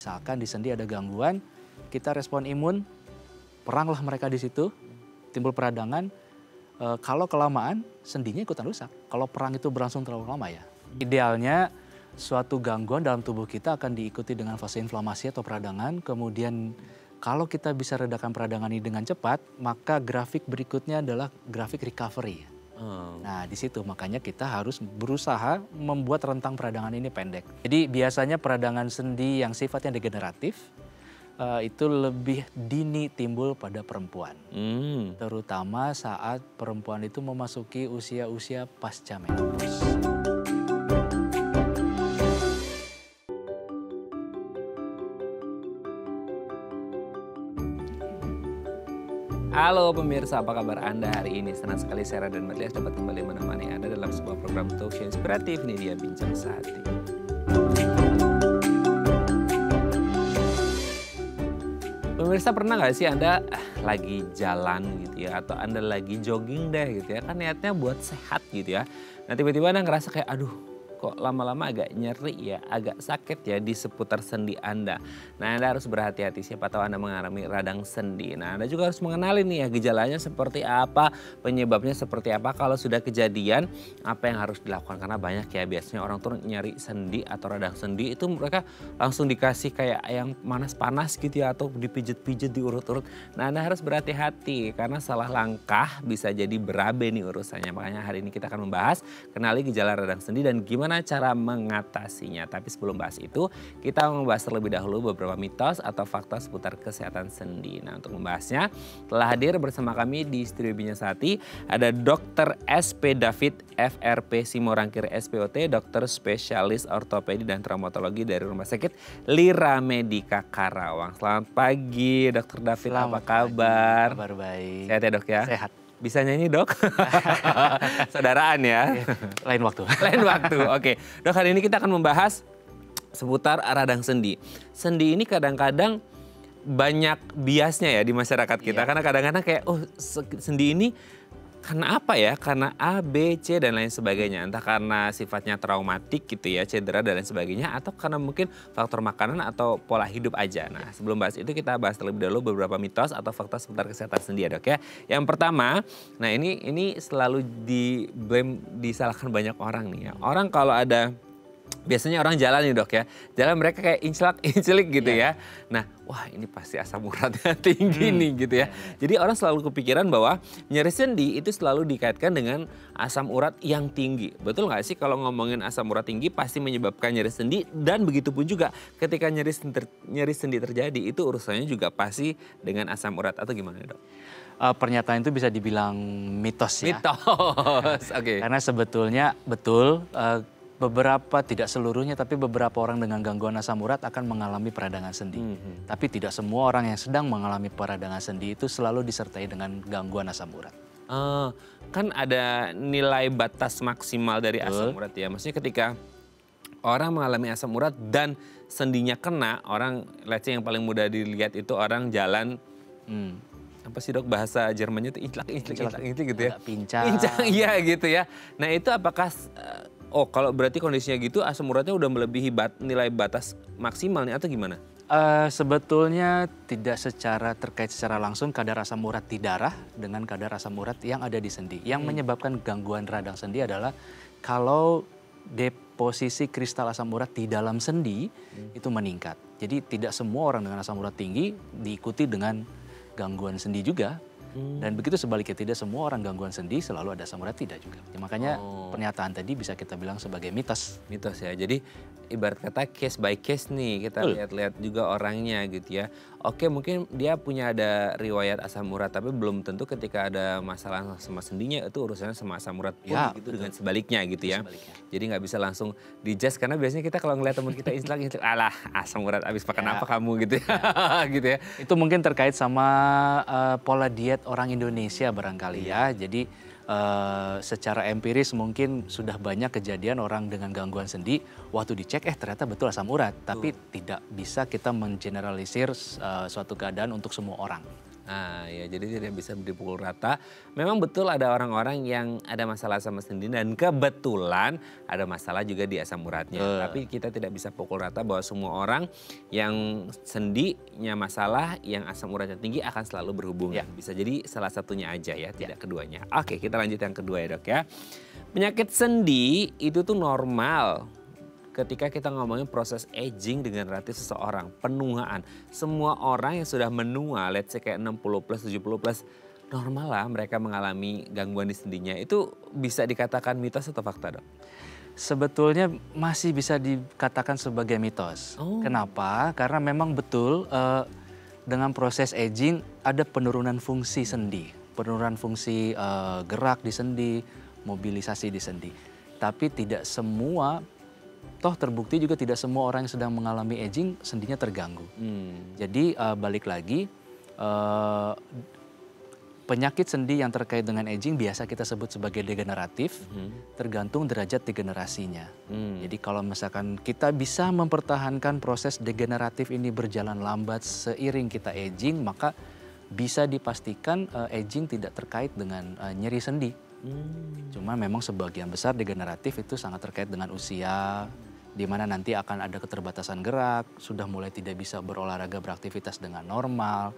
Misalkan di sendi ada gangguan, kita respon imun, peranglah mereka di situ, timbul peradangan. Kalau kelamaan, sendinya ikutan rusak. Kalau perang itu berlangsung terlalu lama ya. Idealnya suatu gangguan dalam tubuh kita akan diikuti dengan fase inflamasi atau peradangan. Kemudian kalau kita bisa redakan peradangan ini dengan cepat, maka grafik berikutnya adalah grafik recovery. Nah di situ makanya kita harus berusaha membuat rentang peradangan ini pendek. Jadi biasanya peradangan sendi yang sifatnya degeneratif itu lebih dini timbul pada perempuan. Terutama saat perempuan itu memasuki usia-usia pasca menopause. Halo pemirsa, apa kabar Anda hari ini? Senang sekali saya Raden Madlias dapat kembali menemani Anda dalam sebuah program talk show inspiratif. Ini dia Bincang Sehati. Pemirsa, pernah nggak sih Anda lagi jalan gitu ya, atau Anda lagi jogging deh gitu ya, kan niatnya buat sehat gitu ya. Nah tiba-tiba Anda ngerasa kayak aduh, kok lama-lama agak nyeri ya, agak sakit ya di seputar sendi Anda. Nah Anda harus berhati-hati, siapa tahu Anda mengalami radang sendi. Nah Anda juga harus mengenali nih ya gejalanya seperti apa, penyebabnya seperti apa. Kalau sudah kejadian, apa yang harus dilakukan. Karena banyak ya biasanya orang tuh nyari sendi atau radang sendi itu mereka langsung dikasih kayak yang panas-panas gitu ya, atau dipijet-pijet diurut-urut. Nah Anda harus berhati-hati karena salah langkah bisa jadi berabe nih urusannya. Makanya hari ini kita akan membahas kenali gejala radang sendi dan gimana cara mengatasinya. Tapi sebelum bahas itu, kita membahas terlebih dahulu beberapa mitos atau fakta seputar kesehatan sendi. Nah, untuk membahasnya telah hadir bersama kami di Studio Bincang Sehati ada Dr. SP David FRP Simorangkir SPOT, dokter spesialis ortopedi dan traumatologi dari Rumah Sakit Lira Medica Karawang. Selamat pagi Dr. David, apa kabar? Kabar baik. Sehat ya dok ya? Sehat. Bisa nyanyi dok? Saudaraan ya? Lain waktu. Lain waktu, oke. Dok, hari ini kita akan membahas seputar radang sendi. Sendi ini kadang-kadang banyak biasnya ya di masyarakat kita. Karena kadang-kadang kayak, oh sendi ini karena apa ya? Karena A, B, C dan lain sebagainya. Entah karena sifatnya traumatik gitu ya, cedera dan lain sebagainya. Atau karena mungkin faktor makanan atau pola hidup aja. Nah sebelum bahas itu kita bahas terlebih dahulu beberapa mitos atau fakta seputar kesehatan sendi ya dok ya. Yang pertama, nah ini selalu disalahkan banyak orang nih ya. Orang kalau ada, biasanya orang jalan nih dok ya, jalan mereka kayak incelik gitu ya. Nah wah ini pasti asam uratnya tinggi nih gitu ya. Jadi orang selalu kepikiran bahwa nyeri sendi itu selalu dikaitkan dengan asam urat yang tinggi. Betul nggak sih kalau ngomongin asam urat tinggi pasti menyebabkan nyeri sendi, dan begitu pun juga ketika nyeri sendi terjadi itu urusannya juga pasti dengan asam urat, atau gimana dok? Pernyataan itu bisa dibilang mitos ya. Mitos, oke. Karena sebetulnya betul, beberapa, tidak seluruhnya, tapi beberapa orang dengan gangguan asam urat akan mengalami peradangan sendi. Tapi tidak semua orang yang sedang mengalami peradangan sendi itu selalu disertai dengan gangguan asam urat. Kan ada nilai batas maksimal dari asam urat ya. Maksudnya ketika orang mengalami asam urat dan sendinya kena, orang let's say yang paling mudah dilihat itu orang jalan, apa sih dok bahasa Jermannya itu inclak gitu ya. Pincang. Pincang, iya gitu ya. Nah itu apakah, kalau berarti kondisinya gitu asam uratnya udah melebihi nilai batas maksimal nih atau gimana? Sebetulnya tidak terkait secara langsung kadar asam urat di darah dengan kadar asam urat yang ada di sendi. Yang menyebabkan gangguan radang sendi adalah kalau deposisi kristal asam urat di dalam sendi itu meningkat. Jadi tidak semua orang dengan asam urat tinggi diikuti dengan gangguan sendi juga. Dan begitu sebaliknya, tidak semua orang gangguan sendi selalu ada asam urat, tidak juga. Ya, makanya pernyataan tadi bisa kita bilang sebagai mitos. Mitos ya, jadi ibarat kata case by case nih, kita lihat-lihat juga orangnya gitu ya. Oke, mungkin dia punya ada riwayat asam urat, tapi belum tentu ketika ada masalah sama sendinya itu urusannya sama asam urat pun gitu, dengan sebaliknya gitu ya. Jadi nggak bisa langsung dijudge, karena biasanya kita kalau ngeliat teman kita inclak, alah asam urat abis makan apa kamu gitu ya. Gitu ya. Itu mungkin terkait sama pola diet orang Indonesia barangkali ya. Jadi secara empiris mungkin sudah banyak kejadian orang dengan gangguan sendi waktu dicek ternyata betul asam urat, tapi tidak bisa kita mengeneralisir suatu keadaan untuk semua orang. Ah ya, jadi tidak bisa dipukul rata. Memang betul ada orang-orang yang ada masalah sama sendi dan kebetulan ada masalah juga di asam uratnya. Tapi kita tidak bisa pukul rata bahwa semua orang yang sendinya masalah, yang asam uratnya tinggi akan selalu berhubungan. Bisa jadi salah satunya aja ya, tidak keduanya. Oke, kita lanjut yang kedua ya dok ya. Penyakit sendi itu tuh normal. Ketika kita ngomongin proses aging dengan relatif seseorang, penuaan. Semua orang yang sudah menua, let's say kayak 60 plus, 70 plus, normal lah mereka mengalami gangguan di sendinya. Itu bisa dikatakan mitos atau fakta dok? Sebetulnya masih bisa dikatakan sebagai mitos. Kenapa? Karena memang betul dengan proses aging ada penurunan fungsi sendi. Penurunan fungsi gerak di sendi, mobilisasi di sendi. Tapi tidak semua, toh terbukti juga tidak semua orang yang sedang mengalami aging sendinya terganggu. Jadi balik lagi, penyakit sendi yang terkait dengan aging biasa kita sebut sebagai degeneratif, tergantung derajat degenerasinya. Jadi kalau misalkan kita bisa mempertahankan proses degeneratif ini berjalan lambat seiring kita aging, maka bisa dipastikan aging tidak terkait dengan nyeri sendi. Cuma memang sebagian besar degeneratif itu sangat terkait dengan usia, di mana nanti akan ada keterbatasan gerak, sudah mulai tidak bisa berolahraga beraktivitas dengan normal,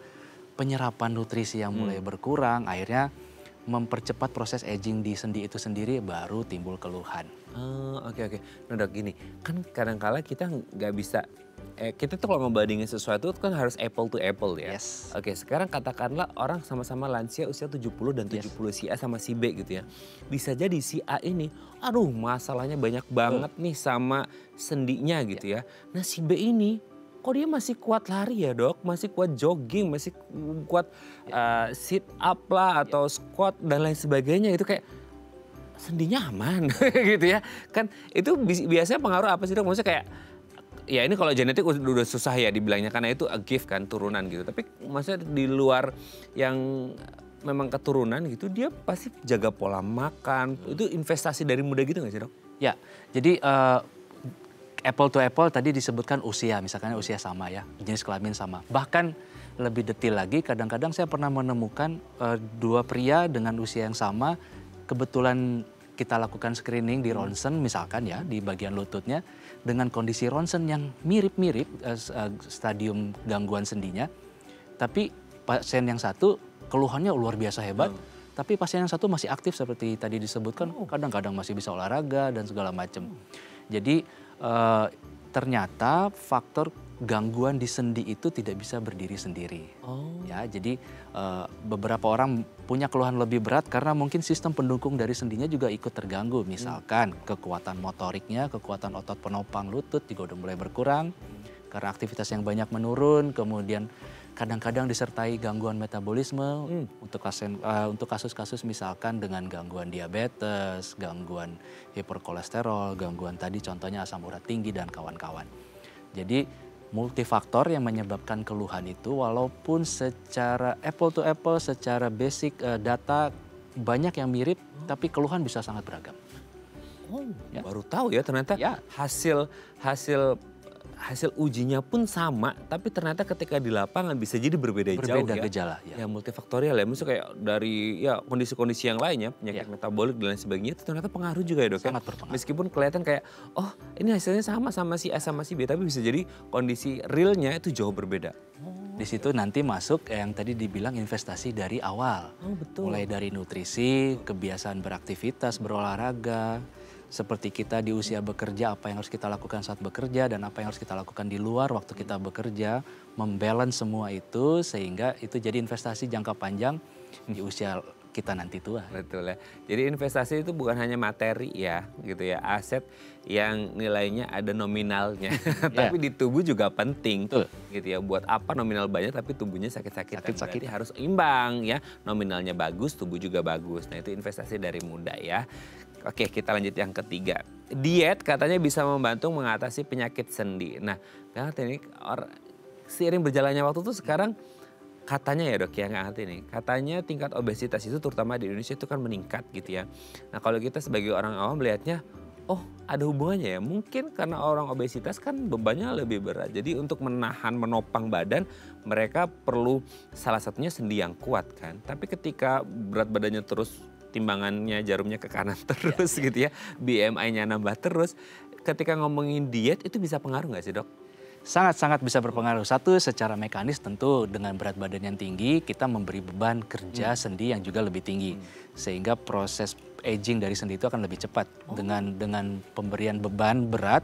penyerapan nutrisi yang mulai berkurang, akhirnya mempercepat proses aging di sendi itu sendiri, baru timbul keluhan. Oke. Nah dok gini, kan kadang-kala kita nggak bisa, kita tuh kalau membandingin sesuatu kan harus apple to apple ya. Yes. Oke, sekarang katakanlah orang sama-sama lansia usia 70 dan 70 si A sama si B gitu ya. Bisa jadi si A ini, aduh masalahnya banyak banget nih sama sendinya gitu ya. Nah si B ini, kok dia masih kuat lari ya dok, masih kuat jogging, masih kuat sit up lah atau squat dan lain sebagainya, itu kayak sendinya aman gitu ya. Kan itu biasanya pengaruh apa sih dok? Maksudnya kayak, ya ini kalau genetik udah susah ya dibilangnya karena itu a gift kan, turunan gitu. Tapi maksudnya di luar yang memang keturunan gitu, dia pasti jaga pola makan. Itu investasi dari muda gitu gak sih dok? Ya, jadi apple to apple tadi disebutkan usia, misalkan usia sama ya, jenis kelamin sama. Bahkan lebih detail lagi, kadang-kadang saya pernah menemukan dua pria dengan usia yang sama, kebetulan kita lakukan screening di ronsen misalkan ya, di bagian lututnya, dengan kondisi ronsen yang mirip-mirip stadium gangguan sendinya. Tapi pasien yang satu keluhannya luar biasa hebat, tapi pasien yang satu masih aktif seperti tadi disebutkan, kadang-kadang masih bisa olahraga dan segala macam. Jadi ternyata faktor gangguan di sendi itu tidak bisa berdiri sendiri. Ya, jadi beberapa orang punya keluhan lebih berat karena mungkin sistem pendukung dari sendinya juga ikut terganggu. Misalkan kekuatan motoriknya, kekuatan otot penopang lutut juga udah mulai berkurang karena aktivitas yang banyak menurun. Kemudian kadang-kadang disertai gangguan metabolisme untuk kasus-kasus misalkan dengan gangguan diabetes, gangguan hiperkolesterol, gangguan tadi contohnya asam urat tinggi dan kawan-kawan. Jadi multifaktor yang menyebabkan keluhan itu, walaupun secara apple to apple, secara basic data banyak yang mirip, tapi keluhan bisa sangat beragam. Ya. Baru tahu ya ternyata hasil ujinya pun sama, tapi ternyata ketika di lapangan bisa jadi berbeda jauh ya. Gejala. Ya multifaktorial ya, maksudnya kayak dari ya kondisi-kondisi yang lainnya, penyakit metabolik dan lain sebagainya, itu ternyata pengaruh juga ya dok. Sangat berpengaruh. Meskipun kelihatan kayak, oh ini hasilnya sama si A sama si B, tapi bisa jadi kondisi realnya itu jauh berbeda. Di situ nanti masuk yang tadi dibilang investasi dari awal. Betul. Mulai dari nutrisi, kebiasaan beraktivitas, berolahraga. Seperti kita di usia bekerja, apa yang harus kita lakukan saat bekerja dan apa yang harus kita lakukan di luar waktu kita bekerja. Membalance semua itu sehingga itu jadi investasi jangka panjang di usia kita nanti tua. Betul ya. Jadi investasi itu bukan hanya materi ya, gitu ya, aset yang nilainya ada nominalnya, tapi di tubuh juga penting, gitu ya. Buat apa nominal banyak tapi tubuhnya sakit-sakitan? Berarti harus imbang ya, nominalnya bagus, tubuh juga bagus. Nah itu investasi dari muda ya. Oke, kita lanjut yang ketiga. Diet katanya bisa membantu mengatasi penyakit sendi. Nah, ini seiring berjalannya waktu tuh sekarang katanya ya dok ya, nggak ngerti nih. Katanya tingkat obesitas itu terutama di Indonesia itu kan meningkat gitu ya. Nah kalau kita sebagai orang awam melihatnya, oh ada hubungannya ya. Mungkin karena orang obesitas kan bebannya lebih berat. Jadi untuk menahan, menopang badan mereka perlu salah satunya sendi yang kuat kan. Tapi ketika berat badannya terus, timbangannya jarumnya ke kanan terus gitu ya. BMI-nya nambah terus. Ketika ngomongin diet itu bisa pengaruh nggak sih dok? Sangat-sangat bisa berpengaruh. Satu, secara mekanis tentu dengan berat badan yang tinggi kita memberi beban kerja sendi yang juga lebih tinggi. Sehingga proses aging dari sendi itu akan lebih cepat dengan pemberian beban berat,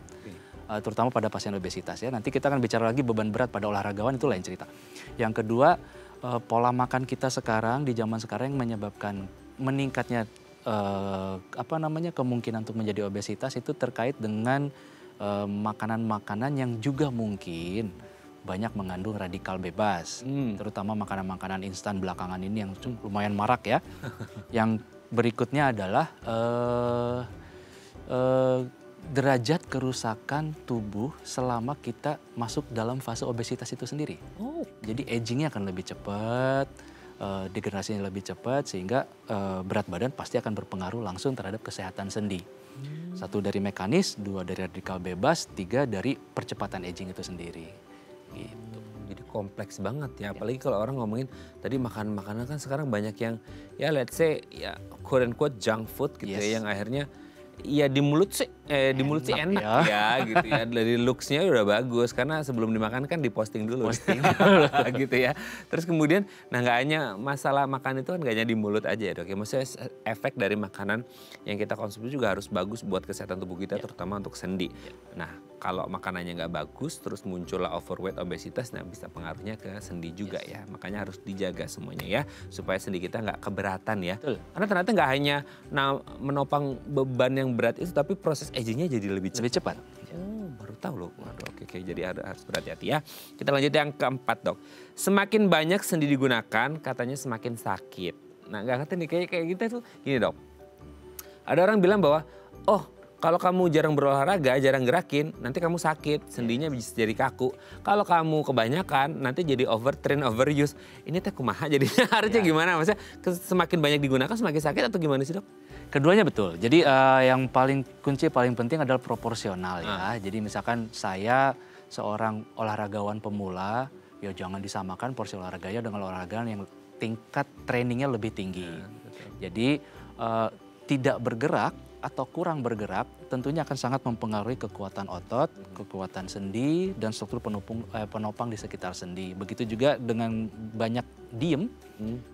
terutama pada pasien obesitas ya. Nanti kita akan bicara lagi beban berat pada olahragawan, itu lain cerita. Yang kedua, pola makan kita sekarang di zaman sekarang yang menyebabkan meningkatnya kemungkinan untuk menjadi obesitas itu terkait dengan makanan-makanan yang juga mungkin banyak mengandung radikal bebas, terutama makanan-makanan instan belakangan ini yang lumayan marak ya. Yang berikutnya adalah derajat kerusakan tubuh selama kita masuk dalam fase obesitas itu sendiri. Jadi agingnya akan lebih cepat, degenerasinya lebih cepat, sehingga berat badan pasti akan berpengaruh langsung terhadap kesehatan sendi. Satu dari mekanis, dua dari radikal bebas, tiga dari percepatan aging itu sendiri. Gitu. Jadi kompleks banget ya, apalagi kalau orang ngomongin tadi makanan-makanan kan sekarang banyak yang ya let's say ya quote unquote junk food gitu ya, yang akhirnya ya di mulut sih enak ya gitu ya, dari looks-nya udah bagus karena sebelum dimakan kan diposting dulu gitu ya. Terus kemudian nah nggak hanya masalah makan itu kan nggak hanya di mulut aja ya dok ya, maksudnya efek dari makanan yang kita konsumsi juga harus bagus buat kesehatan tubuh kita terutama untuk sendi. Nah kalau makanannya nggak bagus terus muncullah overweight obesitas, nah bisa pengaruhnya ke sendi juga ya, makanya harus dijaga semuanya ya supaya sendi kita nggak keberatan ya. Karena ternyata nggak hanya menopang beban yang berat itu, tapi proses agingnya jadi lebih cepat. Baru tahu loh. Waduh, oke, jadi harus berhati-hati ya. Kita lanjut yang keempat dok. Semakin banyak sendi digunakan katanya semakin sakit. Nah nggak ngerti nih kayak kita tuh gini dok. Ada orang bilang bahwa kalau kamu jarang berolahraga, jarang gerakin, nanti kamu sakit, sendinya bisa jadi kaku. Kalau kamu kebanyakan, nanti jadi overtrain, overuse. Ini teh kumaha jadinya, harusnya gimana? Maksudnya semakin banyak digunakan semakin sakit atau gimana sih dok? Keduanya betul. Jadi yang kunci paling penting adalah proporsional ya. Jadi misalkan saya seorang olahragawan pemula, ya jangan disamakan porsi olahraganya dengan olahragawan yang tingkat trainingnya lebih tinggi. Jadi tidak bergerak atau kurang bergerak tentunya akan sangat mempengaruhi kekuatan otot, kekuatan sendi, dan struktur penopang di sekitar sendi. Begitu juga dengan banyak diem,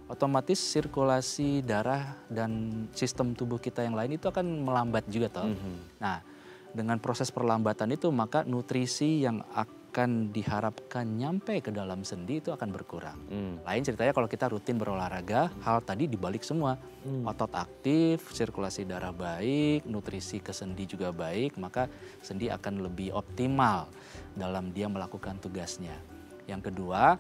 otomatis sirkulasi darah dan sistem tubuh kita yang lain itu akan melambat juga toh. Nah, dengan proses perlambatan itu maka nutrisi yang akan diharapkan nyampe ke dalam sendi itu akan berkurang. Lain ceritanya kalau kita rutin berolahraga, hal tadi dibalik semua. Otot aktif, sirkulasi darah baik, nutrisi ke sendi juga baik, maka sendi akan lebih optimal dalam dia melakukan tugasnya. Yang kedua,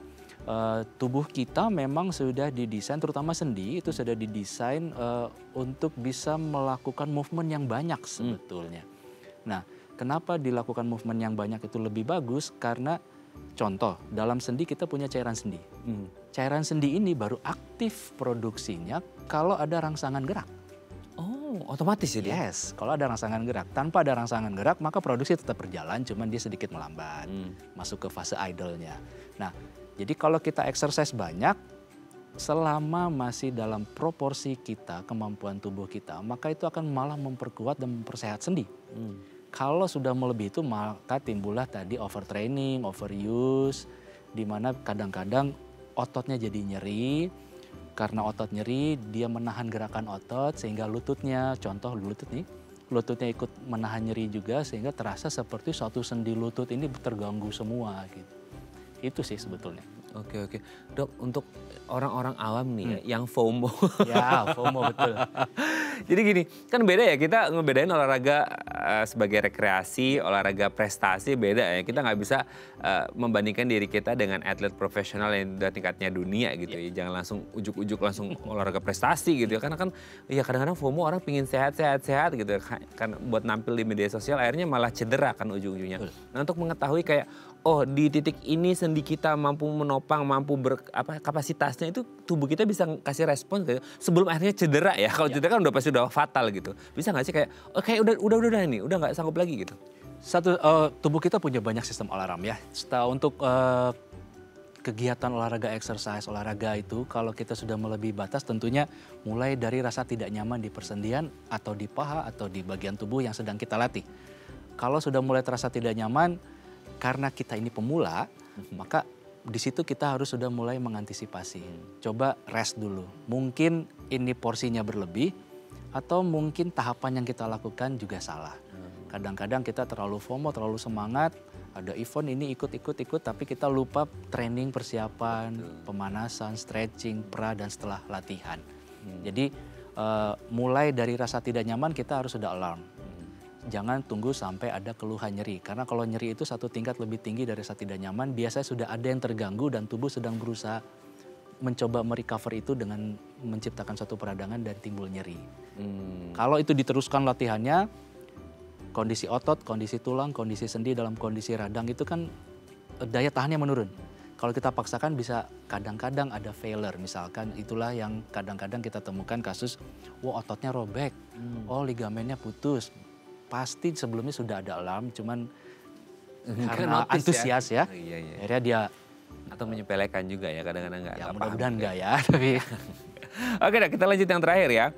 tubuh kita memang sudah didesain, terutama sendi itu sudah didesain untuk bisa melakukan movement yang banyak sebetulnya. Nah, kenapa dilakukan movement yang banyak itu lebih bagus? Karena contoh, dalam sendi kita punya cairan sendi. Cairan sendi ini baru aktif produksinya kalau ada rangsangan gerak. Oh, otomatis ya dia? Yes, kalau ada rangsangan gerak. Tanpa ada rangsangan gerak, maka produksi tetap berjalan, cuman dia sedikit melambat. Masuk ke fase idle-nya. Nah, jadi kalau kita exercise banyak, selama masih dalam proporsi kita, kemampuan tubuh kita, maka itu akan malah memperkuat dan mempersehat sendi. Kalau sudah melebihi itu maka timbullah tadi overtraining, overuse, di mana kadang-kadang ototnya jadi nyeri. Karena otot nyeri, dia menahan gerakan otot sehingga lututnya, contoh lutut nih, lututnya ikut menahan nyeri juga sehingga terasa seperti suatu sendi lutut ini terganggu semua gitu. Itu sih sebetulnya. Oke. Dok, untuk orang-orang awam nih ya, yang FOMO. Ya, FOMO betul. Jadi gini, kan beda ya, kita ngebedain olahraga sebagai rekreasi, olahraga prestasi beda ya. Kita nggak bisa membandingkan diri kita dengan atlet profesional yang udah tingkatnya dunia gitu ya. Jangan langsung ujuk-ujuk langsung olahraga prestasi gitu ya. Karena kan ya kadang-kadang FOMO orang pingin sehat gitu ya. Kan buat nampil di media sosial akhirnya malah cedera kan ujung-ujungnya. Nah untuk mengetahui kayak, oh di titik ini sendi kita mampu menopang, mampu kapasitasnya itu tubuh kita bisa kasih respon gitu, sebelum akhirnya cedera ya. Kalau cedera kan udah pasti udah fatal gitu. Bisa nggak sih kayak kayak udah ini, udah nggak sanggup lagi gitu? Tubuh kita punya banyak sistem alarm ya. Untuk kegiatan olahraga, exercise, olahraga itu kalau kita sudah melebihi batas tentunya mulai dari rasa tidak nyaman di persendian atau di paha atau di bagian tubuh yang sedang kita latih. Kalau sudah mulai terasa tidak nyaman karena kita ini pemula, maka di situ kita harus sudah mulai mengantisipasi. Coba rest dulu. Mungkin ini porsinya berlebih atau mungkin tahapan yang kita lakukan juga salah. Kadang-kadang kita terlalu FOMO, terlalu semangat, ada event ini ikut, tapi kita lupa training, persiapan, pemanasan, stretching, pra dan setelah latihan. Jadi mulai dari rasa tidak nyaman kita harus sudah alarm. Jangan tunggu sampai ada keluhan nyeri. Karena kalau nyeri itu satu tingkat lebih tinggi dari rasa tidak nyaman, biasanya sudah ada yang terganggu dan tubuh sedang berusaha mencoba merecover itu dengan menciptakan suatu peradangan dan timbul nyeri. Kalau itu diteruskan latihannya, kondisi otot, kondisi tulang, kondisi sendi dalam kondisi radang itu kan daya tahannya menurun. Kalau kita paksakan bisa kadang-kadang ada failure, misalkan itulah yang kadang-kadang kita temukan kasus, ototnya robek, ligamennya putus. Pasti sebelumnya sudah ada alarm, cuman karena antusias ya, akhirnya dia atau menyepelekan juga ya kadang-kadang nggak. Ya mudah-mudahan nggak ya, tapi Oke, kita lanjut yang terakhir ya.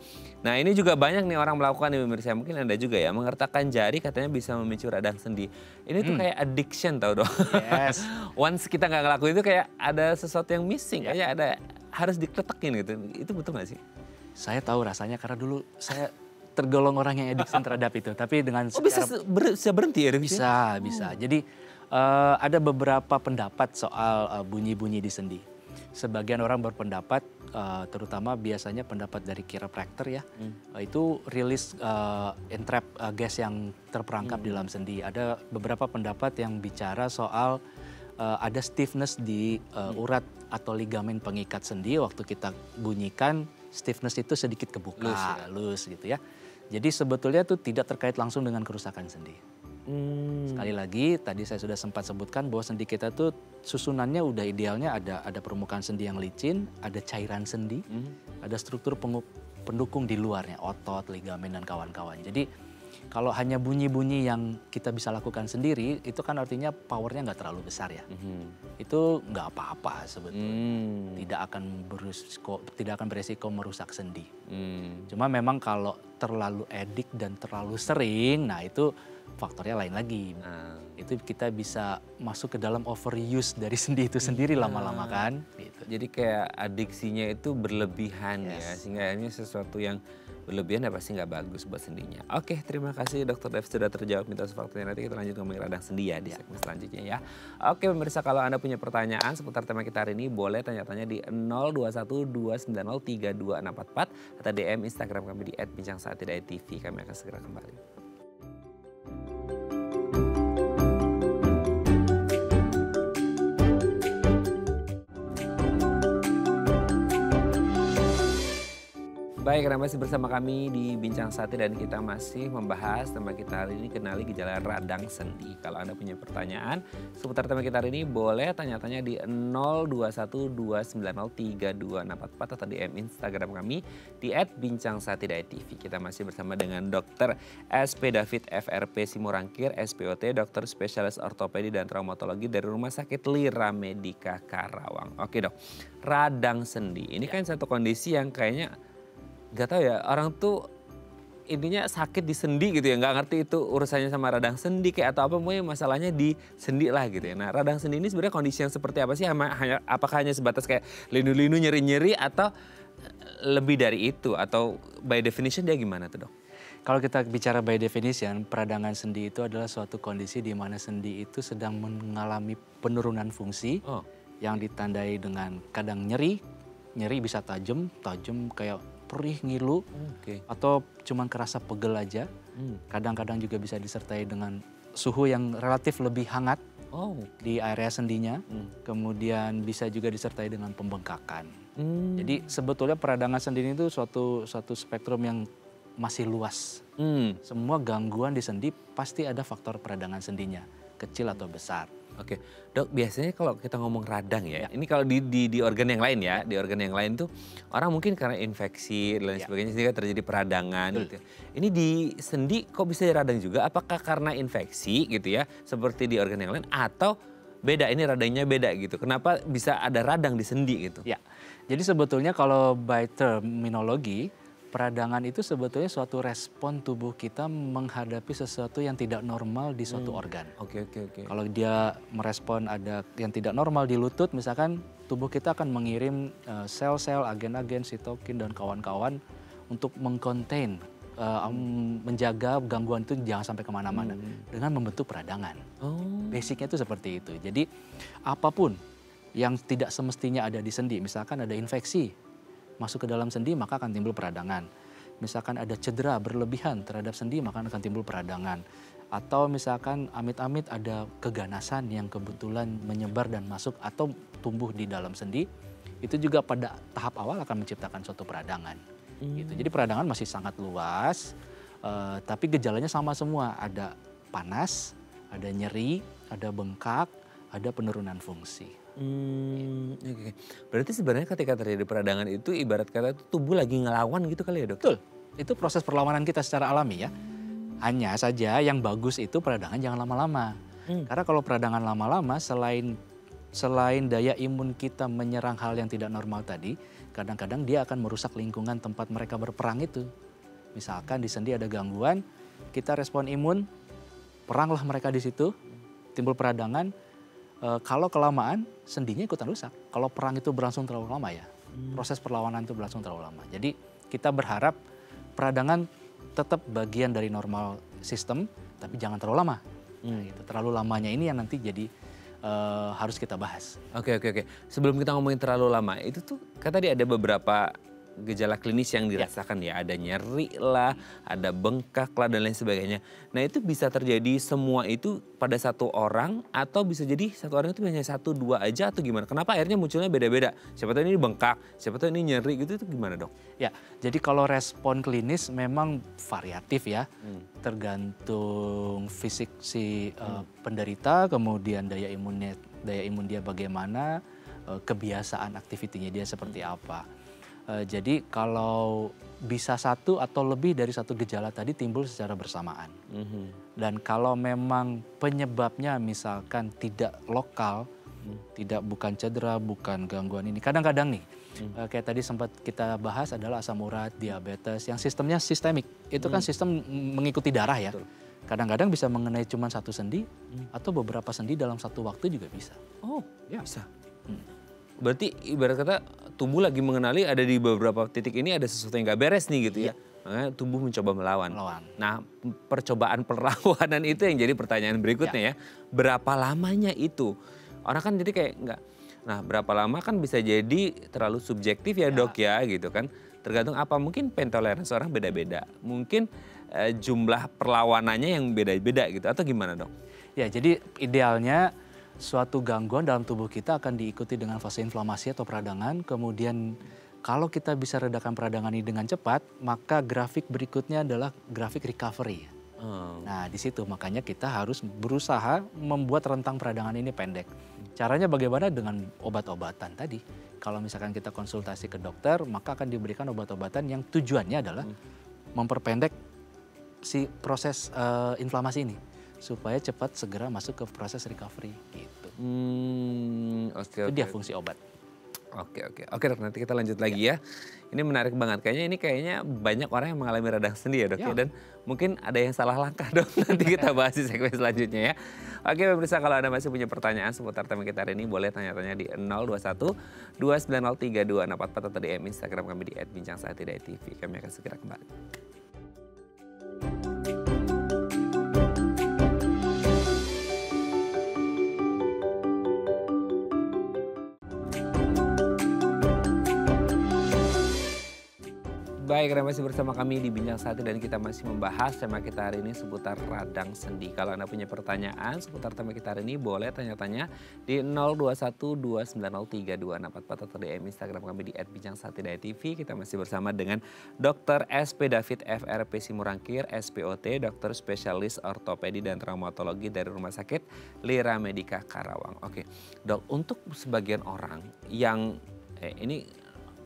Nah ini juga banyak nih orang melakukan nih pemirsa, mungkin Anda juga ya, mengertakkan jari katanya bisa memicu radang sendi. Ini tuh kayak addiction tau dong. Yes. Once kita nggak ngelakuin itu kayak ada sesuatu yang missing, kayak ada harus dikletekin gitu. Itu betul nggak sih? Saya tahu rasanya karena dulu saya tergolong orang yang addiction terhadap itu. Tapi dengan bisa berhenti ya? Bisa. Jadi ada beberapa pendapat soal bunyi-bunyi di sendi. Sebagian orang berpendapat, terutama biasanya pendapat dari chiropractor ya, itu rilis entrap gas yang terperangkap di dalam sendi. Ada beberapa pendapat yang bicara soal ada stiffness di urat atau ligamen pengikat sendi waktu kita bunyikan, stiffness itu sedikit kebuka, loose gitu ya. Jadi sebetulnya itu tidak terkait langsung dengan kerusakan sendi. Sekali lagi tadi saya sudah sempat sebutkan bahwa sendi kita tuh susunannya udah idealnya ada permukaan sendi yang licin, ada cairan sendi, ada struktur pendukung di luarnya, otot, ligamen dan kawan-kawan. Jadi kalau hanya bunyi-bunyi yang kita bisa lakukan sendiri, itu kan artinya powernya nggak terlalu besar ya. Itu nggak apa-apa sebetulnya. Tidak akan beresiko merusak sendi. Cuma memang kalau terlalu edik dan terlalu sering, nah itu faktornya lain lagi. Itu kita bisa masuk ke dalam overuse dari sendi itu sendiri lama-lama kan. Gitu. Jadi kayak adiksinya itu berlebihan ya, sehingga akhirnya sesuatu yang berlebihan ya pasti nggak bagus buat sendinya. Oke, terima kasih Dr. Dev sudah terjawab mitos faktornya. Nanti kita lanjut ngomongin radang sendi ya di segmen selanjutnya ya. Oke pemirsa, kalau Anda punya pertanyaan seputar tema kita hari ini, boleh tanya-tanya di 0212903244 atau DM Instagram kami di @bincangsaat.tv. Kami akan segera kembali. Baik, Anda masih bersama kami di Bincang Sate dan kita masih membahas tema kita hari ini, kenali gejala radang sendi. Kalau Anda punya pertanyaan seputar tema kita hari ini, boleh tanya-tanya di 0212903244 atau DM Instagram kami di @bincangsaat.tv. Kita masih bersama dengan Dr. SP David FRP Simorangkir, SPOT, dokter spesialis ortopedi dan traumatologi dari Rumah Sakit Lira Medika Karawang. Oke dok, radang sendi ini kan satu kondisi yang kayaknya gak tahu ya, orang tuh intinya sakit di sendi gitu ya, nggak ngerti itu urusannya sama radang sendi kayak atau apa, pokoknya masalahnya di sendi lah gitu ya. Nah radang sendi ini sebenarnya kondisi yang seperti apa sih? Apakah hanya sebatas kayak linu-linu nyeri-nyeri atau lebih dari itu? Atau by definition dia gimana tuh dok? Kalau kita bicara by definition, peradangan sendi itu adalah suatu kondisi di mana sendi itu sedang mengalami penurunan fungsi yang ditandai dengan kadang nyeri bisa tajam kayak perih, ngilu, atau cuman kerasa pegel aja. Kadang-kadang juga bisa disertai dengan suhu yang relatif lebih hangat di area sendinya. Kemudian bisa juga disertai dengan pembengkakan. Jadi sebetulnya peradangan sendi itu suatu spektrum yang masih luas. Semua gangguan di sendi pasti ada faktor peradangan sendinya, kecil atau besar. Oke, Dok, biasanya kalau kita ngomong radang ya, ini kalau di organ yang lain ya, di organ yang lain tuh orang mungkin karena infeksi dan lain sebagainya sehingga terjadi peradangan gitu ya. Ini di sendi kok bisa radang juga? Apakah karena infeksi gitu ya, seperti di organ yang lain atau beda, ini radangnya beda gitu? Kenapa bisa ada radang di sendi gitu? Ya, jadi sebetulnya kalau by terminologi, peradangan itu sebetulnya suatu respon tubuh kita menghadapi sesuatu yang tidak normal di suatu organ. Oke. Kalau dia merespon ada yang tidak normal di lutut, misalkan tubuh kita akan mengirim sel-sel, agen-agen, sitokin dan kawan-kawan untuk mengkontain, menjaga gangguan itu jangan sampai kemana-mana dengan membentuk peradangan. Basicnya itu seperti itu. Jadi apapun yang tidak semestinya ada di sendi, misalkan ada infeksi masuk ke dalam sendi maka akan timbul peradangan. Misalkan ada cedera berlebihan terhadap sendi maka akan timbul peradangan. Atau misalkan amit-amit ada keganasan yang kebetulan menyebar dan masuk atau tumbuh di dalam sendi, itu juga pada tahap awal akan menciptakan suatu peradangan. Gitu. Jadi peradangan masih sangat luas, tapi gejalanya sama semua. Ada panas, ada nyeri, ada bengkak, ada penurunan fungsi. Oke. Berarti sebenarnya ketika terjadi peradangan itu ibarat kata itu tubuh lagi ngelawan gitu kali ya, Dok? Betul, itu proses perlawanan kita secara alami ya. Hanya saja yang bagus itu peradangan jangan lama-lama. Karena kalau peradangan lama-lama selain daya imun kita menyerang hal yang tidak normal tadi, kadang-kadang dia akan merusak lingkungan tempat mereka berperang itu. Misalkan di sendi ada gangguan, kita respon imun, peranglah mereka di situ, timbul peradangan. Kalau kelamaan, sendinya ikutan rusak. Kalau perang itu berlangsung terlalu lama ya, proses perlawanan itu berlangsung terlalu lama. Jadi kita berharap peradangan tetap bagian dari normal sistem, tapi jangan terlalu lama. Nah, gitu. Terlalu lamanya ini yang nanti jadi harus kita bahas. Oke. Sebelum kita ngomongin terlalu lama, itu tuh kan tadi ada beberapa gejala klinis yang dirasakan ya. Ada nyeri lah, ada bengkak lah dan lain sebagainya. Nah itu bisa terjadi semua itu pada satu orang atau bisa jadi satu orang itu hanya 1, 2 aja atau gimana? Kenapa akhirnya munculnya beda-beda? Siapa tahu ini bengkak, siapa tahu ini nyeri gitu itu gimana, Dok? Ya, jadi kalau respon klinis memang variatif ya. Tergantung fisik si penderita, kemudian daya imun dia bagaimana, kebiasaan aktivitinya dia seperti apa. Jadi kalau bisa satu atau lebih dari satu gejala tadi timbul secara bersamaan. Dan kalau memang penyebabnya misalkan tidak lokal, bukan cedera, bukan gangguan ini. Kadang-kadang nih, kayak tadi sempat kita bahas adalah asam urat, diabetes, yang sistemnya sistemik. Itu kan sistem mengikuti darah ya. Kadang-kadang bisa mengenai cuma satu sendi atau beberapa sendi dalam satu waktu juga bisa. Oh, ya bisa. Berarti ibarat kata tubuh lagi mengenali ada di beberapa titik ini ada sesuatu yang gak beres nih gitu ya. Makanya tubuh mencoba melawan. Nah percobaan perlawanan itu yang jadi pertanyaan berikutnya ya. Berapa lamanya itu? Orang kan jadi kayak enggak. Nah berapa lama kan bisa jadi terlalu subjektif ya Dok ya gitu kan. Tergantung apa mungkin pain tolerance orang beda-beda. Mungkin jumlah perlawanannya yang beda-beda gitu atau gimana Dok? Ya jadi idealnya suatu gangguan dalam tubuh kita akan diikuti dengan fase inflamasi atau peradangan. Kemudian kalau kita bisa redakan peradangan ini dengan cepat, maka grafik berikutnya adalah grafik recovery. Nah di situ makanya kita harus berusaha membuat rentang peradangan ini pendek. Caranya bagaimana? Dengan obat-obatan tadi. Kalau misalkan kita konsultasi ke dokter, maka akan diberikan obat-obatan yang tujuannya adalah memperpendek si proses inflamasi ini. Supaya cepat segera masuk ke proses recovery gitu. Itu dia fungsi obat. Oke Dok, nanti kita lanjut lagi ya. Ini menarik banget, kayaknya banyak orang yang mengalami radang sendi ya Dok ya. Dan mungkin ada yang salah langkah Dok, nanti kita bahas di segmen selanjutnya ya. Oke pemirsa, kalau Anda masih punya pertanyaan seputar tema kita hari ini boleh tanya-tanya di 021 290 3244 atau DM Instagram kami di @bincangsaatidai.tv. Kami akan segera kembali. Baik, Anda masih bersama kami di Bincang Sati dan kita masih membahas tema kita hari ini seputar radang sendi. Kalau Anda punya pertanyaan seputar tema kita hari ini boleh tanya-tanya di 0212903264 atau DM Instagram kami di @bincang_sati_tv. Kita masih bersama dengan Dr. SP David FRP Simurangkir, SPOT, dokter spesialis ortopedi dan traumatologi dari Rumah Sakit Lira Medica Karawang. Oke, Dok, untuk sebagian orang yang ini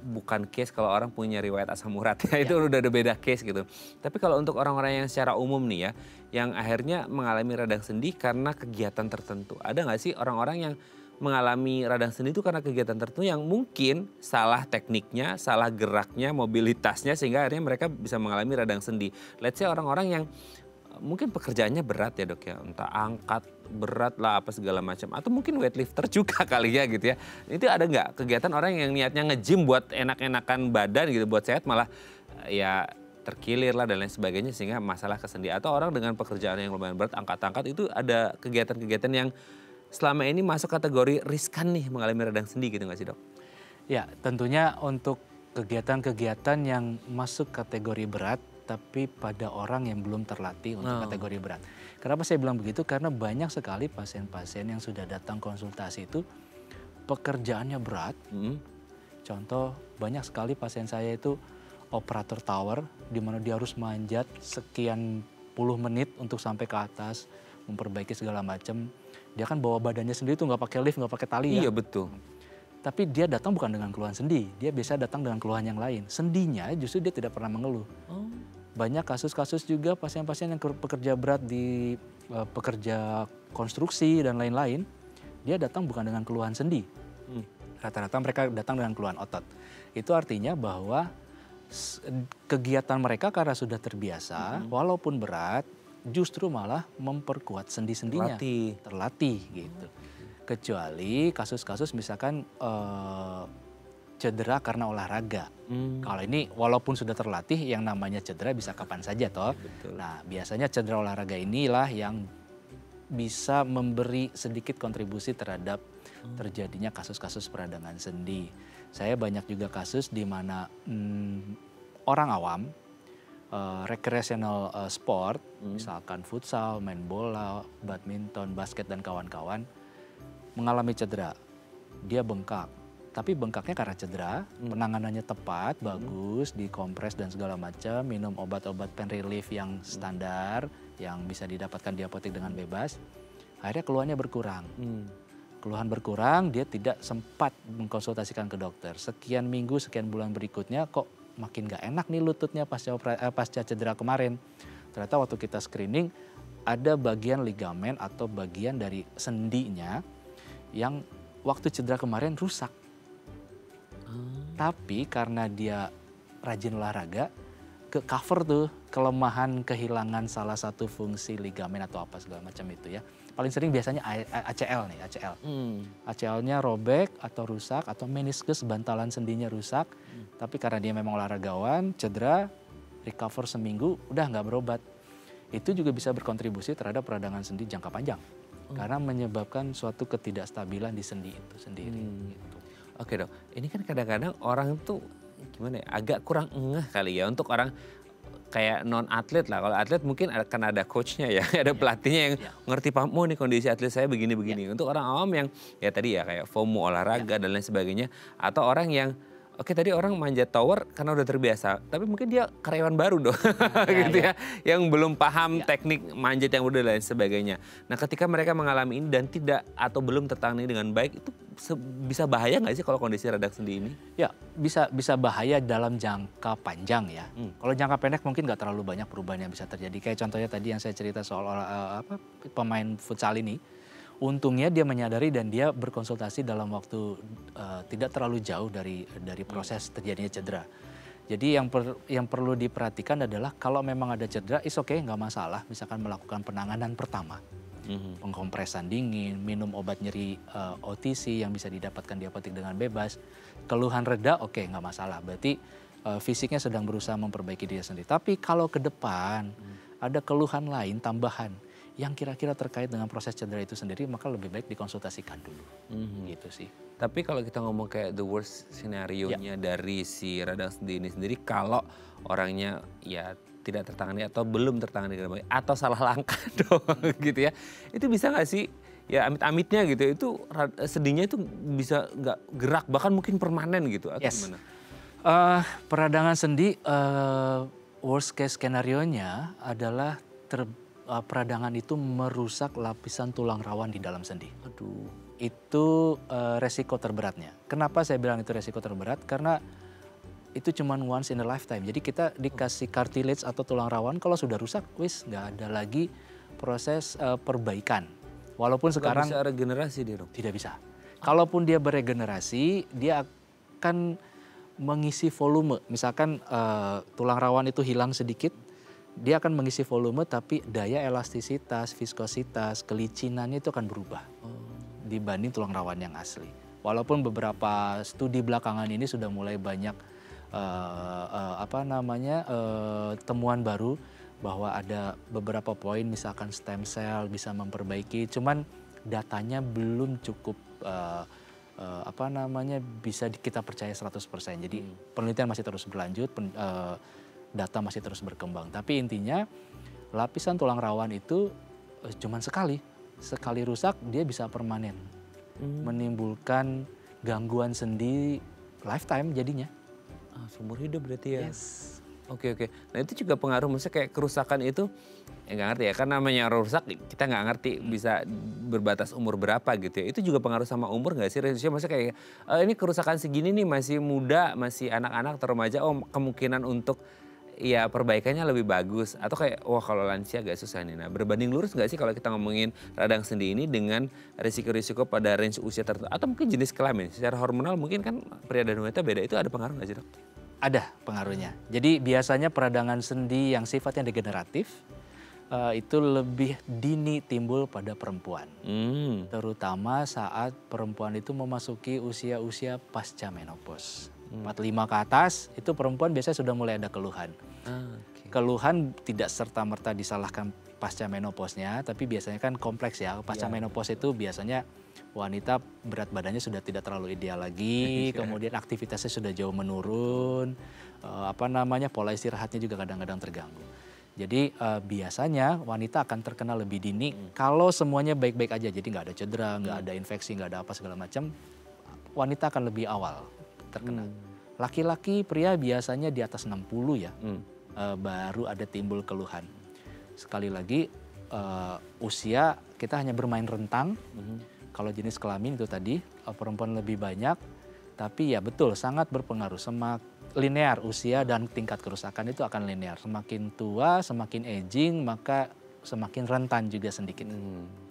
bukan case kalau orang punya riwayat asam urat ya, itu udah ada beda case gitu. Tapi kalau untuk orang-orang yang secara umum nih ya, yang akhirnya mengalami radang sendi karena kegiatan tertentu. Ada nggak sih orang-orang yang mengalami radang sendi itu karena kegiatan tertentu yang mungkin salah tekniknya, salah geraknya, mobilitasnya sehingga akhirnya mereka bisa mengalami radang sendi. Let's say orang-orang yang mungkin pekerjaannya berat ya dok ya, entah angkat berat lah apa segala macam, atau mungkin weightlifter juga kali ya gitu ya. Itu ada nggak kegiatan orang yang niatnya nge-gym buat enak-enakan badan gitu, buat sehat malah ya terkilir lah dan lain sebagainya sehingga masalah ke sendi. Atau orang dengan pekerjaan yang lumayan berat, angkat-angkat, itu ada kegiatan-kegiatan yang selama ini masuk kategori riskan nih mengalami radang sendi gitu nggak sih dok? Ya, tentunya untuk kegiatan-kegiatan yang masuk kategori berat tapi pada orang yang belum terlatih untuk kategori berat. Kenapa saya bilang begitu? Karena banyak sekali pasien-pasien yang sudah datang konsultasi itu pekerjaannya berat. Contoh, banyak sekali pasien saya itu operator tower di mana dia harus manjat sekian puluh menit untuk sampai ke atas, memperbaiki segala macam. Dia kan bawa badannya sendiri tuh nggak pakai lift, nggak pakai tali ya. Iya betul. Tapi dia datang bukan dengan keluhan sendi, dia biasa datang dengan keluhan yang lain. Sendinya justru dia tidak pernah mengeluh. Banyak kasus-kasus juga pasien-pasien yang pekerja berat di pekerja konstruksi dan lain-lain, dia datang bukan dengan keluhan sendi. Rata-rata mereka datang dengan keluhan otot. Itu artinya bahwa kegiatan mereka karena sudah terbiasa, walaupun berat, justru malah memperkuat sendi-sendinya. Terlatih gitu. Kecuali kasus-kasus misalkan cedera karena olahraga. Kalau ini walaupun sudah terlatih, yang namanya cedera bisa kapan saja toh. Nah, biasanya cedera olahraga inilah yang bisa memberi sedikit kontribusi terhadap terjadinya kasus-kasus peradangan sendi. Saya banyak juga kasus di mana orang awam, recreational sport, misalkan futsal, main bola, badminton, basket dan kawan-kawan, mengalami cedera. Dia bengkak. Tapi bengkaknya karena cedera, penanganannya tepat, bagus, dikompres dan segala macam, minum obat-obat pain relief yang standar, yang bisa didapatkan di apotek dengan bebas. Akhirnya keluhannya berkurang. Keluhan berkurang, dia tidak sempat mengkonsultasikan ke dokter. Sekian minggu, sekian bulan berikutnya kok makin gak enak nih lututnya pasca cedera kemarin. Ternyata waktu kita screening, ada bagian ligamen atau bagian dari sendinya yang waktu cedera kemarin rusak. Tapi karena dia rajin olahraga, ke cover tuh kelemahan kehilangan salah satu fungsi ligamen atau apa segala macam itu ya. Paling sering biasanya ACL nih, ACL. ACL-nya robek atau rusak atau meniskus bantalan sendinya rusak. Tapi karena dia memang olahragawan, cedera, recover seminggu, udah nggak berobat. Itu juga bisa berkontribusi terhadap peradangan sendi jangka panjang. Karena menyebabkan suatu ketidakstabilan di sendi itu sendiri. Gitu. Oke dok, ini kan kadang-kadang orang tuh gimana ya, agak kurang ngeh kali ya untuk orang kayak non atlet lah. Kalau atlet mungkin akan ada coachnya ya, ada pelatihnya yang ngerti paham, nih kondisi atlet saya begini-begini. Untuk orang awam yang ya tadi ya kayak FOMO olahraga dan lain sebagainya, atau orang yang oke tadi orang manjat tower karena udah terbiasa, tapi mungkin dia karyawan baru dong, gitu ya, yang belum paham teknik manjat yang udah lain sebagainya. Nah ketika mereka mengalami ini dan tidak atau belum tertangani dengan baik, itu bisa bahaya nggak sih kalau kondisi radang sendi ini? Ya bisa bahaya dalam jangka panjang ya. Kalau jangka pendek mungkin nggak terlalu banyak perubahan yang bisa terjadi. Kayak contohnya tadi yang saya cerita soal pemain futsal ini. Untungnya dia menyadari dan dia berkonsultasi dalam waktu tidak terlalu jauh dari proses terjadinya cedera. Jadi yang perlu diperhatikan adalah kalau memang ada cedera, is okay, nggak masalah. Misalkan melakukan penanganan pertama, pengkompresan dingin, minum obat nyeri OTC yang bisa didapatkan di apotek dengan bebas. Keluhan reda, oke, nggak masalah. Berarti fisiknya sedang berusaha memperbaiki diri sendiri. Tapi kalau ke depan ada keluhan lain tambahan, yang kira-kira terkait dengan proses cedera itu sendiri, maka lebih baik dikonsultasikan dulu. Gitu sih. Tapi kalau kita ngomong kayak the worst scenario-nya dari si radang sendi ini sendiri, kalau orangnya ya tidak tertangani atau belum tertangani dengan baik atau salah langkah doang gitu ya, itu bisa nggak sih ya amit-amitnya gitu, itu sendinya itu bisa nggak gerak bahkan mungkin permanen gitu atau gimana? Peradangan sendi worst case skenario-nya adalah peradangan itu merusak lapisan tulang rawan di dalam sendi. Aduh. Itu resiko terberatnya. Kenapa saya bilang itu resiko terberat? Karena itu cuma once in a lifetime. Jadi kita dikasih cartilage atau tulang rawan, kalau sudah rusak, wis nggak ada lagi proses perbaikan. Walaupun sekarang bisa regenerasi dia dong? Tidak bisa. Kalaupun dia beregenerasi, dia akan mengisi volume. Misalkan tulang rawan itu hilang sedikit, dia akan mengisi volume, tapi daya elastisitas, viskositas, kelicinannya itu akan berubah dibanding tulang rawan yang asli. Walaupun beberapa studi belakangan ini sudah mulai banyak temuan baru bahwa ada beberapa poin, misalkan stem cell bisa memperbaiki, cuman datanya belum cukup bisa kita percaya 100%. Jadi penelitian masih terus berlanjut, data masih terus berkembang. Tapi intinya lapisan tulang rawan itu cuman sekali rusak dia bisa permanen, menimbulkan gangguan sendi lifetime jadinya. Seumur hidup berarti ya? Yes. Oke. Nah itu juga pengaruh, maksudnya kayak kerusakan itu, ya nggak ngerti ya, kan namanya rusak kita nggak ngerti bisa berbatas umur berapa gitu ya. Itu juga pengaruh sama umur nggak sih? Maksudnya kayak ini kerusakan segini nih masih muda, masih anak-anak atau remaja, kemungkinan untuk ya perbaikannya lebih bagus. Atau kayak wah kalau lansia agak susah nih. Nah berbanding lurus nggak sih kalau kita ngomongin radang sendi ini dengan risiko-risiko pada range usia tertentu? Atau mungkin jenis kelamin, secara hormonal mungkin kan pria dan wanita beda, itu ada pengaruh nggak sih dok? Ada pengaruhnya. Jadi biasanya peradangan sendi yang sifatnya degeneratif itu lebih dini timbul pada perempuan. Terutama saat perempuan itu memasuki usia-usia pasca menopause. 45 ke atas itu perempuan biasanya sudah mulai ada keluhan. Keluhan tidak serta-merta disalahkan pasca menopausnya, tapi biasanya kan kompleks ya. Pasca menopause itu biasanya wanita berat badannya sudah tidak terlalu ideal lagi, kemudian aktivitasnya sudah jauh menurun, pola istirahatnya juga kadang-kadang terganggu. Jadi biasanya wanita akan terkena lebih dini kalau semuanya baik-baik aja, jadi nggak ada cedera, nggak ada infeksi, nggak ada apa segala macam, wanita akan lebih awal terkena. Laki-laki, pria biasanya di atas 60 ya, baru ada timbul keluhan. Sekali lagi usia kita hanya bermain rentang. Kalau jenis kelamin itu tadi perempuan lebih banyak, tapi ya betul sangat berpengaruh. Linear usia dan tingkat kerusakan itu akan linear. Semakin tua, semakin aging, maka semakin rentan juga sedikit.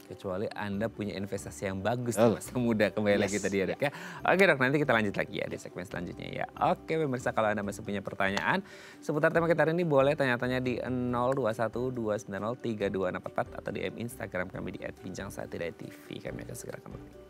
Kecuali Anda punya investasi yang bagus di masa muda, kembali lagi tadi ya dok ya. Oke dok, nanti kita lanjut lagi ya di segmen selanjutnya ya. Oke pemirsa, kalau Anda masih punya pertanyaan seputar tema kita hari ini, boleh tanya-tanya di 0212903244 atau DM Instagram kami di @bincangsatir.tv. Kami akan segera kembali.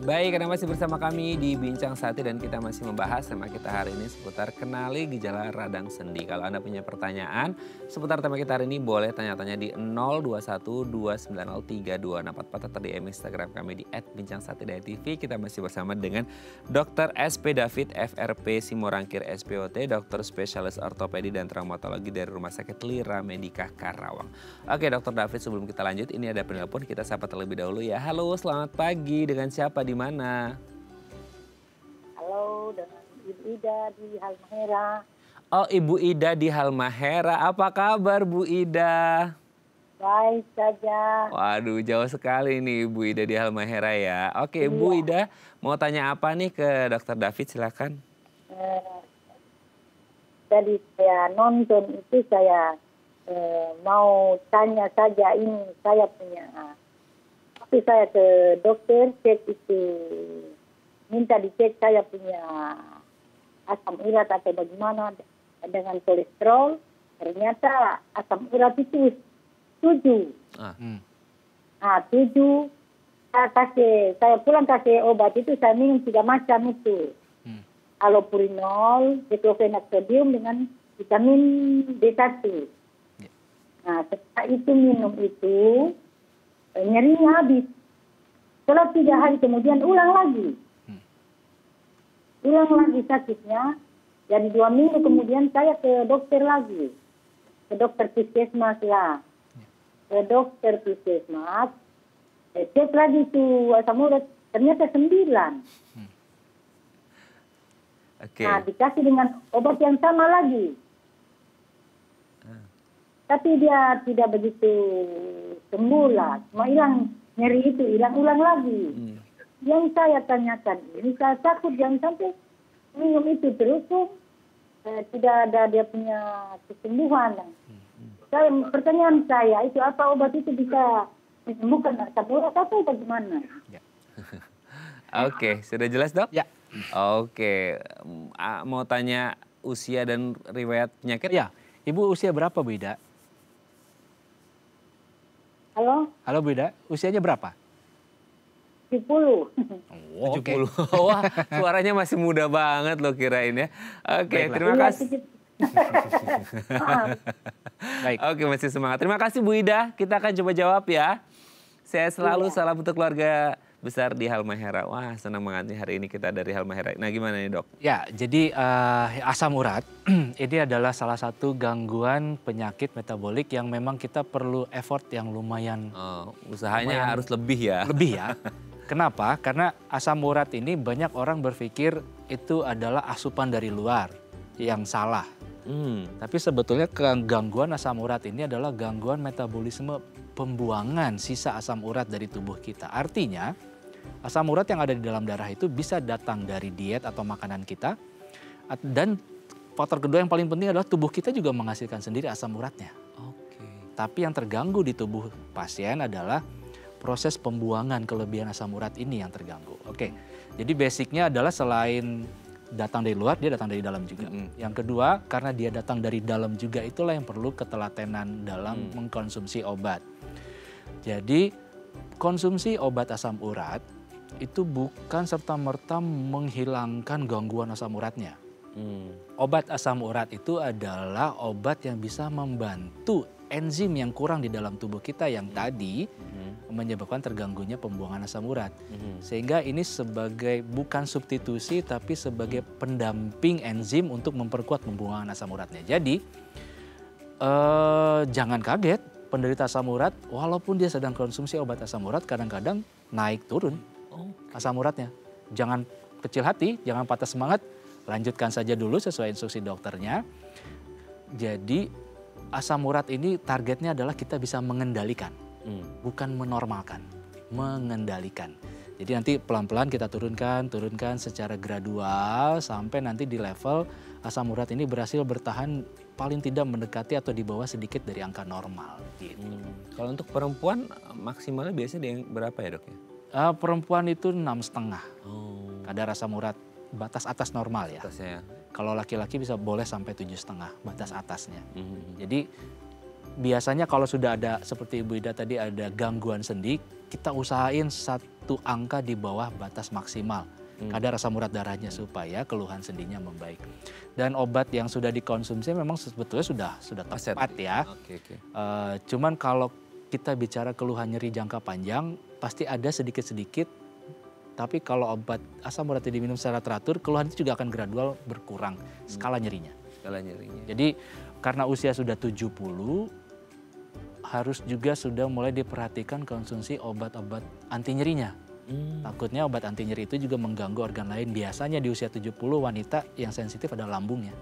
Baik, Anda masih bersama kami di Bincang Satir dan kita masih membahas tema kita hari ini seputar kenali gejala radang sendi. Kalau Anda punya pertanyaan seputar tema kita hari ini, boleh tanya-tanya di 0212903244 atau di Instagram kami di @bincangsatir.tv. Kita masih bersama dengan Dr. SP David FRP Simorangkir SPOT, dokter spesialis ortopedi dan traumatologi dari Rumah Sakit Lira Medika Karawang. Oke Dr. David, sebelum kita lanjut ini ada penelpon, kita sapa terlebih dahulu ya. Halo, selamat pagi, dengan siapa, di mana? Halo, dengan Ibu Ida di Halmahera. Oh, Ibu Ida di Halmahera. Apa kabar Bu Ida? Baik saja. Waduh, jauh sekali nih Ibu Ida di Halmahera ya. Oke, Bu Ida mau tanya apa nih ke Dr. David, silakan. Tadi saya nonton itu, saya mau tanya saja ini, saya punya. Tapi saya ke dokter cek itu, minta dicek saya punya asam urat atau bagaimana dengan kolesterol. Ternyata asam urat itu 7. 7. saya pulang kasih obat itu, saya minum 3 macam itu. Allopurinol, diclofenac sodium dengan vitamin B1. Nah, setelah itu minum itu, nyerinya habis. Setelah 3 hari kemudian ulang lagi. Ulang lagi sakitnya. Jadi 2 minggu kemudian saya ke dokter lagi. Ke dokter puskesmas lah. Ke dokter puskesmas. Cek lagi itu asam urat. Ternyata 9. Oke. Nah, dikasih dengan obat yang sama lagi. Tapi dia tidak begitu sembuh lah. Cuma hilang nyeri itu, hilang ulang lagi. Yang saya tanyakan ini, saya takut jangan sampai minum itu terus tuh tidak ada dia punya kesembuhan. Pertanyaan saya itu, apa obat itu bisa menyembuhkan asam urat atau bagaimana? Oke, sudah jelas dok? Ya. Oke, mau tanya usia dan riwayat penyakit? Ya, Ibu usia berapa Bu Ida? Halo? Halo Bu Ida, usianya berapa? 70. Oh, 70. Wah, suaranya masih muda banget loh kirain ya. Oke, Baiklah. terima Iya, kasih. Baik. Oke, masih semangat. Terima kasih Bu Ida, kita akan coba jawab ya. Saya selalu salam untuk keluarga besar di Halmahera. Wah, senang banget nih hari ini kita dari Halmahera. Nah, gimana nih dok? Ya, jadi asam urat ini adalah salah satu gangguan penyakit metabolik yang memang kita perlu effort yang lumayan Usahanya harus lebih ya. lebih ya. Kenapa? Karena asam urat ini banyak orang berpikir itu adalah asupan dari luar yang salah. Tapi sebetulnya gangguan asam urat ini adalah gangguan metabolisme pembuangan sisa asam urat dari tubuh kita. Artinya asam urat yang ada di dalam darah itu bisa datang dari diet atau makanan kita. Dan faktor kedua yang paling penting adalah tubuh kita juga menghasilkan sendiri asam uratnya. Tapi yang terganggu di tubuh pasien adalah proses pembuangan kelebihan asam urat ini yang terganggu. Jadi basicnya adalah selain datang dari luar, dia datang dari dalam juga. Yang kedua, karena dia datang dari dalam juga, itulah yang perlu ketelatenan dalam mengkonsumsi obat. Jadi konsumsi obat asam urat itu bukan serta-merta menghilangkan gangguan asam uratnya. Obat asam urat itu adalah obat yang bisa membantu enzim yang kurang di dalam tubuh kita yang tadi menyebabkan terganggunya pembuangan asam urat. Sehingga ini sebagai bukan substitusi tapi sebagai pendamping enzim untuk memperkuat pembuangan asam uratnya. Jadi jangan kaget penderita asam urat walaupun dia sedang konsumsi obat asam urat kadang-kadang naik turun asam uratnya. Jangan kecil hati, jangan patah semangat, lanjutkan saja dulu sesuai instruksi dokternya. Jadi asam urat ini targetnya adalah kita bisa mengendalikan, bukan menormalkan, mengendalikan. Jadi nanti pelan-pelan kita turunkan secara gradual sampai nanti di level asam urat ini berhasil bertahan paling tidak mendekati atau di bawah sedikit dari angka normal. Gitu. Kalau untuk perempuan maksimalnya biasanya di berapa ya dok ya? Perempuan itu 6,5 kadar asam urat batas atas normal ya. Atasnya. Kalau laki-laki bisa boleh sampai 7,5 batas atasnya. Jadi biasanya kalau sudah ada seperti Ibu Ida tadi ada gangguan sendi, kita usahain 1 angka di bawah batas maksimal kadar asam urat darahnya supaya keluhan sendinya membaik. Dan obat yang sudah dikonsumsi memang sebetulnya sudah tepat ya. Cuman kalau kita bicara keluhan nyeri jangka panjang pasti ada sedikit-sedikit. Tapi kalau obat asam urat diminum secara teratur, keluhan itu juga akan gradual berkurang skala nyerinya. Jadi karena usia sudah 70, harus juga sudah mulai diperhatikan konsumsi obat-obat anti nyerinya. Takutnya obat anti nyeri itu juga mengganggu organ lain. Biasanya di usia 70 wanita yang sensitif adalah lambungnya.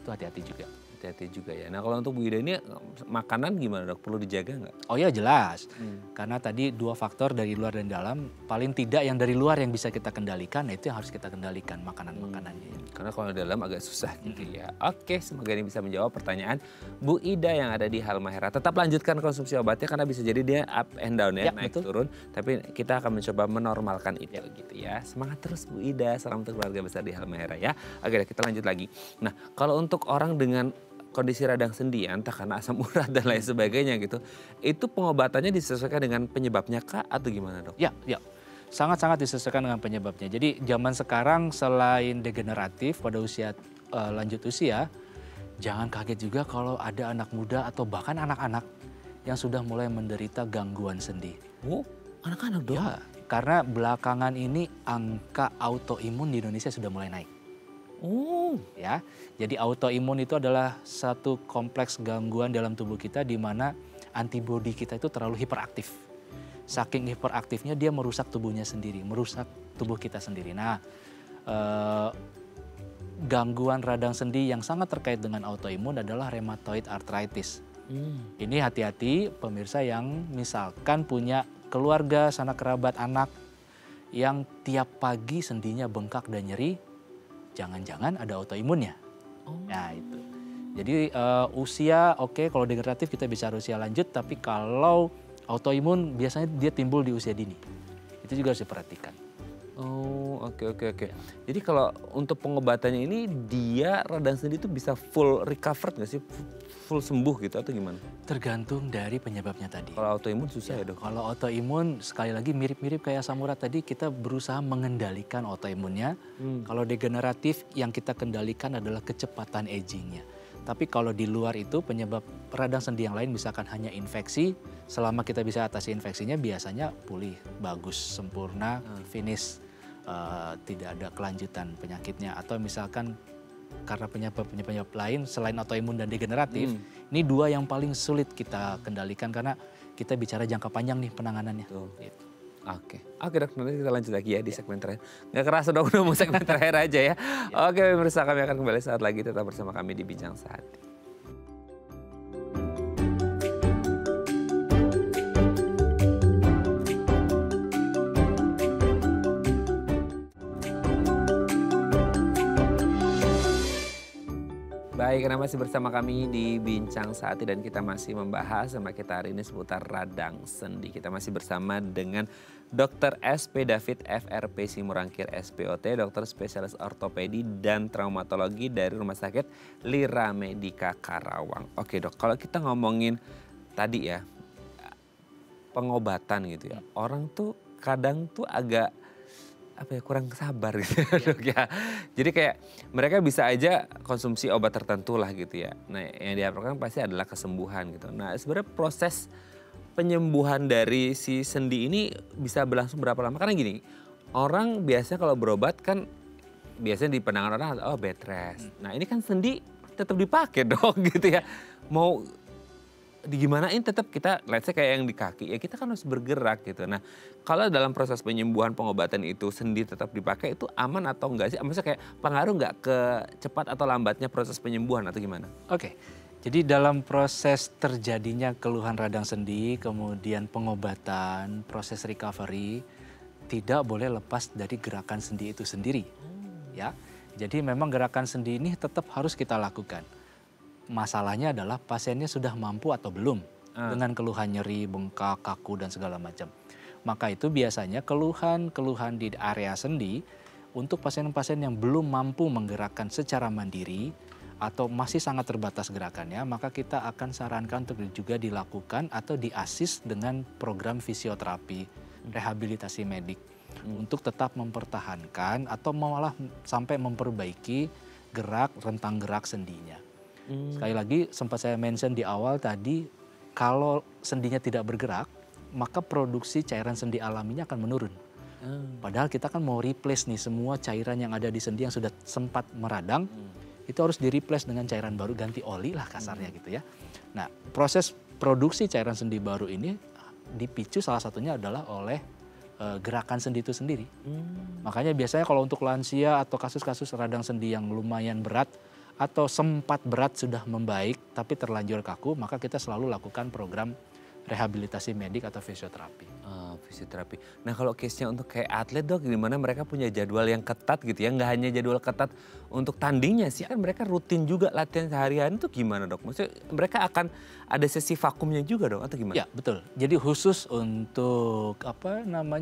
Itu hati-hati juga. Hati-hati juga ya. Nah kalau untuk Bu Ida ini makanan gimana dok? Perlu dijaga nggak? Oh ya jelas. Karena tadi 2 faktor dari luar dan dalam. Paling tidak yang dari luar yang bisa kita kendalikan, nah itu yang harus kita kendalikan makanan-makanannya. Karena kalau dalam agak susah gitu ya. Oke, semoga ini bisa menjawab pertanyaan Bu Ida yang ada di Halmahera. Tetap lanjutkan konsumsi obatnya karena bisa jadi dia up and down ya, naik turun. Tapi kita akan mencoba menormalkan itu gitu ya. Semangat terus Bu Ida, salam untuk keluarga besar di Halmahera ya. Oke, kita lanjut lagi. Nah kalau untuk orang dengan kondisi radang sendi ya, entah karena asam urat dan lain sebagainya gitu, itu pengobatannya disesuaikan dengan penyebabnya kah atau gimana dok? Ya, ya. Sangat-sangat disesuaikan dengan penyebabnya. Jadi zaman sekarang selain degeneratif pada usia lanjut usia, jangan kaget juga kalau ada anak muda atau bahkan anak-anak yang sudah mulai menderita gangguan sendi. Oh, anak-anak dok? Ya, karena belakangan ini angka autoimun di Indonesia sudah mulai naik. Oh, Ya, jadi autoimun itu adalah satu kompleks gangguan dalam tubuh kita di mana antibodi kita itu terlalu hiperaktif. Saking hiperaktifnya dia merusak tubuhnya sendiri, merusak tubuh kita sendiri. Nah, gangguan radang sendi yang sangat terkait dengan autoimun adalah rheumatoid arthritis. Ini hati-hati pemirsa yang misalkan punya keluarga, sanak kerabat, anak yang tiap pagi sendinya bengkak dan nyeri, jangan-jangan ada autoimunnya. Nah itu. Jadi usia oke, kalau degeneratif kita bicara usia lanjut, tapi kalau autoimun biasanya dia timbul di usia dini. Itu juga harus diperhatikan. oh oke. Jadi kalau untuk pengobatannya ini dia radang sendi itu bisa full recovered nggak sih? Full sembuh gitu atau gimana? Tergantung dari penyebabnya tadi. Kalau autoimun susah ya dok? Kalau autoimun sekali lagi mirip-mirip kayak asam urat tadi, kita berusaha mengendalikan autoimunnya. Kalau degeneratif yang kita kendalikan adalah kecepatan agingnya. Tapi kalau di luar itu penyebab radang sendi yang lain misalkan hanya infeksi, selama kita bisa atasi infeksinya biasanya pulih, bagus, sempurna, finish, tidak ada kelanjutan penyakitnya. Atau misalkan karena penyebab lain selain autoimun dan degeneratif, ini dua yang paling sulit kita kendalikan karena kita bicara jangka panjang nih penanganannya. Gitu. Oke dok, nanti kita lanjut lagi ya di segmen terakhir. Nggak kerasa dok, udah mau segmen terakhir aja ya. Oke pemirsa, kami akan kembali saat lagi, tetap bersama kami di Bincang Sehati. Baik, karena masih bersama kami di Bincang Sehati dan kita masih membahas sama kita hari ini seputar radang sendi. Kita masih bersama dengan Dr. SP David FRP Simurangkir SPOT, dokter spesialis ortopedi dan traumatologi dari Rumah Sakit Lira Medica Karawang. Oke dok, kalau kita ngomongin tadi ya pengobatan gitu ya, orang tuh kadang tuh agak kurang sabar gitu dok ya. Jadi kayak mereka bisa aja konsumsi obat tertentu lah gitu ya. Nah yang diharapkan pasti adalah kesembuhan gitu. Nah sebenarnya proses penyembuhan dari si sendi ini bisa berlangsung berapa lama? Karena gini, orang biasanya kalau berobat kan biasanya di pandangan orang bed rest. Nah ini kan sendi tetap dipakai dong gitu ya. Mau digimanain tetap kita, let's say kayak yang di kaki, ya kita kan harus bergerak gitu. Nah kalau dalam proses penyembuhan pengobatan itu sendi tetap dipakai, itu aman atau enggak sih? Maksudnya kayak pengaruh enggak ke cepat atau lambatnya proses penyembuhan atau gimana? Oke, jadi dalam proses terjadinya keluhan radang sendi, kemudian pengobatan, proses recovery, tidak boleh lepas dari gerakan sendi itu sendiri. Ya, jadi memang gerakan sendi ini tetap harus kita lakukan. Masalahnya adalah pasiennya sudah mampu atau belum dengan keluhan nyeri, bengkak, kaku, dan segala macam. Maka itu biasanya keluhan-keluhan di area sendi untuk pasien-pasien yang belum mampu menggerakkan secara mandiri atau masih sangat terbatas gerakannya, maka kita akan sarankan untuk juga dilakukan atau di-assist dengan program fisioterapi, rehabilitasi medik untuk tetap mempertahankan atau malah sampai memperbaiki rentang gerak sendinya. Sekali lagi sempat saya mention di awal tadi, kalau sendinya tidak bergerak, maka produksi cairan sendi alaminya akan menurun. Padahal kita kan mau replace nih semua cairan yang ada di sendi yang sudah sempat meradang, itu harus di-replace dengan cairan baru, ganti oli lah kasarnya gitu ya. Nah proses produksi cairan sendi baru ini dipicu salah satunya adalah oleh gerakan sendi itu sendiri. Makanya biasanya kalau untuk lansia atau kasus-kasus radang sendi yang lumayan berat, atau sempat berat sudah membaik tapi terlanjur kaku, maka kita selalu lakukan program rehabilitasi medik atau fisioterapi. Fisioterapi. Nah kalau case-nya untuk kayak atlet dok, gimana mereka punya jadwal yang ketat gitu ya, nggak hanya jadwal ketat untuk tandingnya sih, kan mereka rutin juga latihan sehari-hari, itu gimana dok? Maksudnya mereka akan ada sesi vakumnya juga dong atau gimana? Ya betul, jadi khusus untuk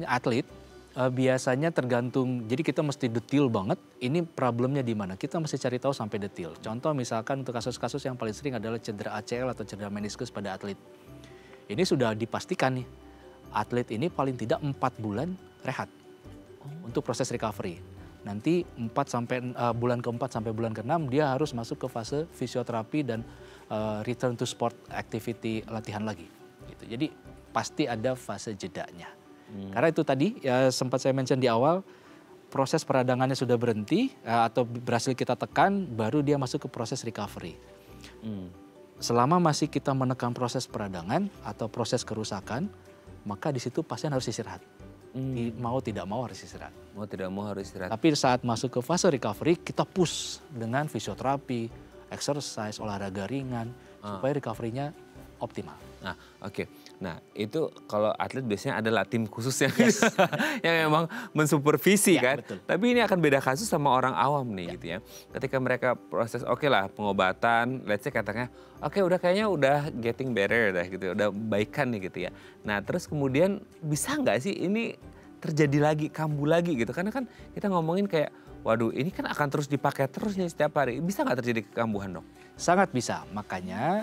atlet, Biasanya tergantung, jadi kita mesti detail banget, ini problemnya di mana. Kita mesti cari tahu sampai detail. Contoh misalkan untuk kasus-kasus yang paling sering adalah cedera ACL atau cedera meniskus pada atlet. Ini sudah dipastikan nih, atlet ini paling tidak 4 bulan rehat untuk proses recovery. Nanti bulan ke-4 sampai bulan ke-6 dia harus masuk ke fase fisioterapi dan return to sport activity, latihan lagi. Gitu. Jadi pasti ada fase jedanya. Karena itu tadi ya sempat saya mention di awal, proses peradangannya sudah berhenti atau berhasil kita tekan, baru dia masuk ke proses recovery. Selama masih kita menekan proses peradangan atau proses kerusakan, maka di situ pasien harus istirahat. Mau tidak mau harus istirahat. Mau tidak mau harus istirahat. Tapi saat masuk ke fase recovery, kita push dengan fisioterapi, exercise, olahraga ringan, supaya recovery-nya optimal. Nah, oke. Nah, itu kalau atlet biasanya adalah tim khusus yang, yang memang mensupervisi kan. Betul. Tapi ini akan beda kasus sama orang awam nih gitu ya. Ketika mereka proses lah pengobatan, let's say katanya, udah kayaknya udah getting better dah gitu, udah baikan nih gitu ya. Nah, terus kemudian bisa nggak sih ini terjadi lagi, kambuh lagi gitu? Karena kan kita ngomongin kayak, waduh ini kan akan terus dipakai terus nih setiap hari. Bisa nggak terjadi kekambuhan, Dok? Sangat bisa, makanya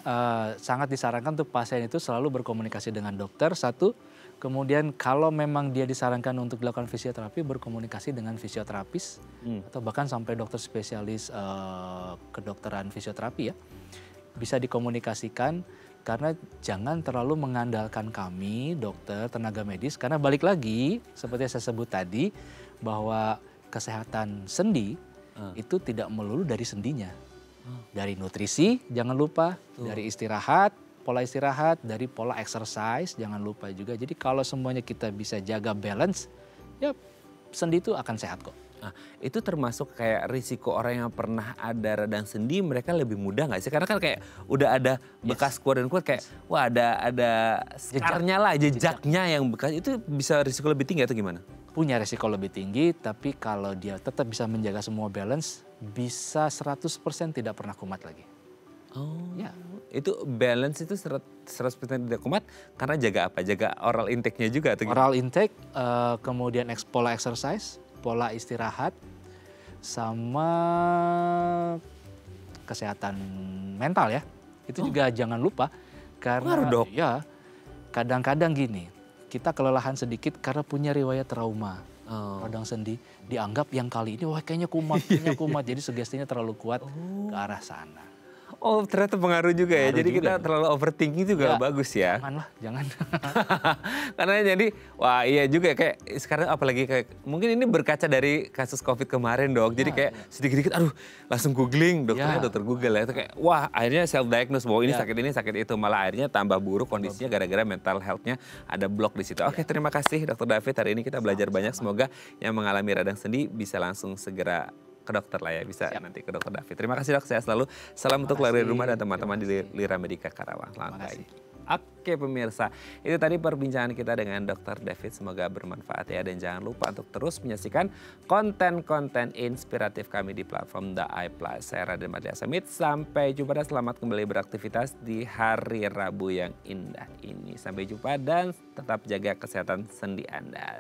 sangat disarankan untuk pasien itu selalu berkomunikasi dengan dokter, satu. Kemudian kalau memang dia disarankan untuk dilakukan fisioterapi, berkomunikasi dengan fisioterapis. Atau bahkan sampai dokter spesialis kedokteran fisioterapi ya. Bisa dikomunikasikan, karena jangan terlalu mengandalkan kami, dokter, tenaga medis. Karena balik lagi, seperti yang saya sebut tadi, bahwa kesehatan sendi itu tidak melulu dari sendinya. Dari nutrisi jangan lupa, dari istirahat, pola istirahat, dari pola exercise jangan lupa juga. Jadi kalau semuanya kita bisa jaga balance, ya sendi itu akan sehat kok. Nah, itu termasuk kayak risiko orang yang pernah ada radang sendi, mereka lebih mudah nggak sih? Karena kan kayak udah ada bekas kuat dan kuat, kayak wah ada skarnya lah, jejaknya yang bekas, itu bisa risiko lebih tinggi atau gimana? Punya risiko lebih tinggi, tapi kalau dia tetap bisa menjaga semua balance, bisa 100% tidak pernah kumat lagi. Oh, ya. Itu balance itu 100% tidak kumat karena jaga apa? Jaga oral intake-nya juga atau gimana? Oral intake, kemudian pola exercise, pola istirahat, sama kesehatan mental ya. Itu juga jangan lupa, karena Dok. ya kadang-kadang gini, kita kelelahan sedikit karena punya riwayat trauma. Radang sendi dianggap yang kali ini wah kayaknya kumat, jadi sugestinya terlalu kuat ke arah sana. Oh ternyata pengaruh juga ya, jadi juga kita terlalu overthinking juga bagus ya. Jangan. Karena jadi wah iya juga kayak sekarang apalagi kayak mungkin ini berkaca dari kasus COVID kemarin, Dok. Jadi kayak sedikit-sedikit aduh langsung googling, dokternya dokter Google ya. Itu kayak wah akhirnya self diagnose bahwa ini sakit itu, malah akhirnya tambah buruk kondisinya gara-gara mental health-nya ada blok di situ. Oke, terima kasih Dokter David, hari ini kita belajar banyak. Semoga yang mengalami radang sendi bisa langsung segera ke dokter lah ya, bisa nanti ke Dokter David. Terima kasih Dok, saya selalu salam untuk keluarga di rumah dan teman-teman di Lira Medica Karawang. Selamat pagi. Oke pemirsa, itu tadi perbincangan kita dengan Dokter David, semoga bermanfaat ya. Dan jangan lupa untuk terus menyaksikan konten-konten inspiratif kami di platform The iPlus. Saya Raden Madlia Samit, sampai jumpa dan selamat kembali beraktivitas di hari Rabu yang indah ini. Sampai jumpa dan tetap jaga kesehatan sendi Anda.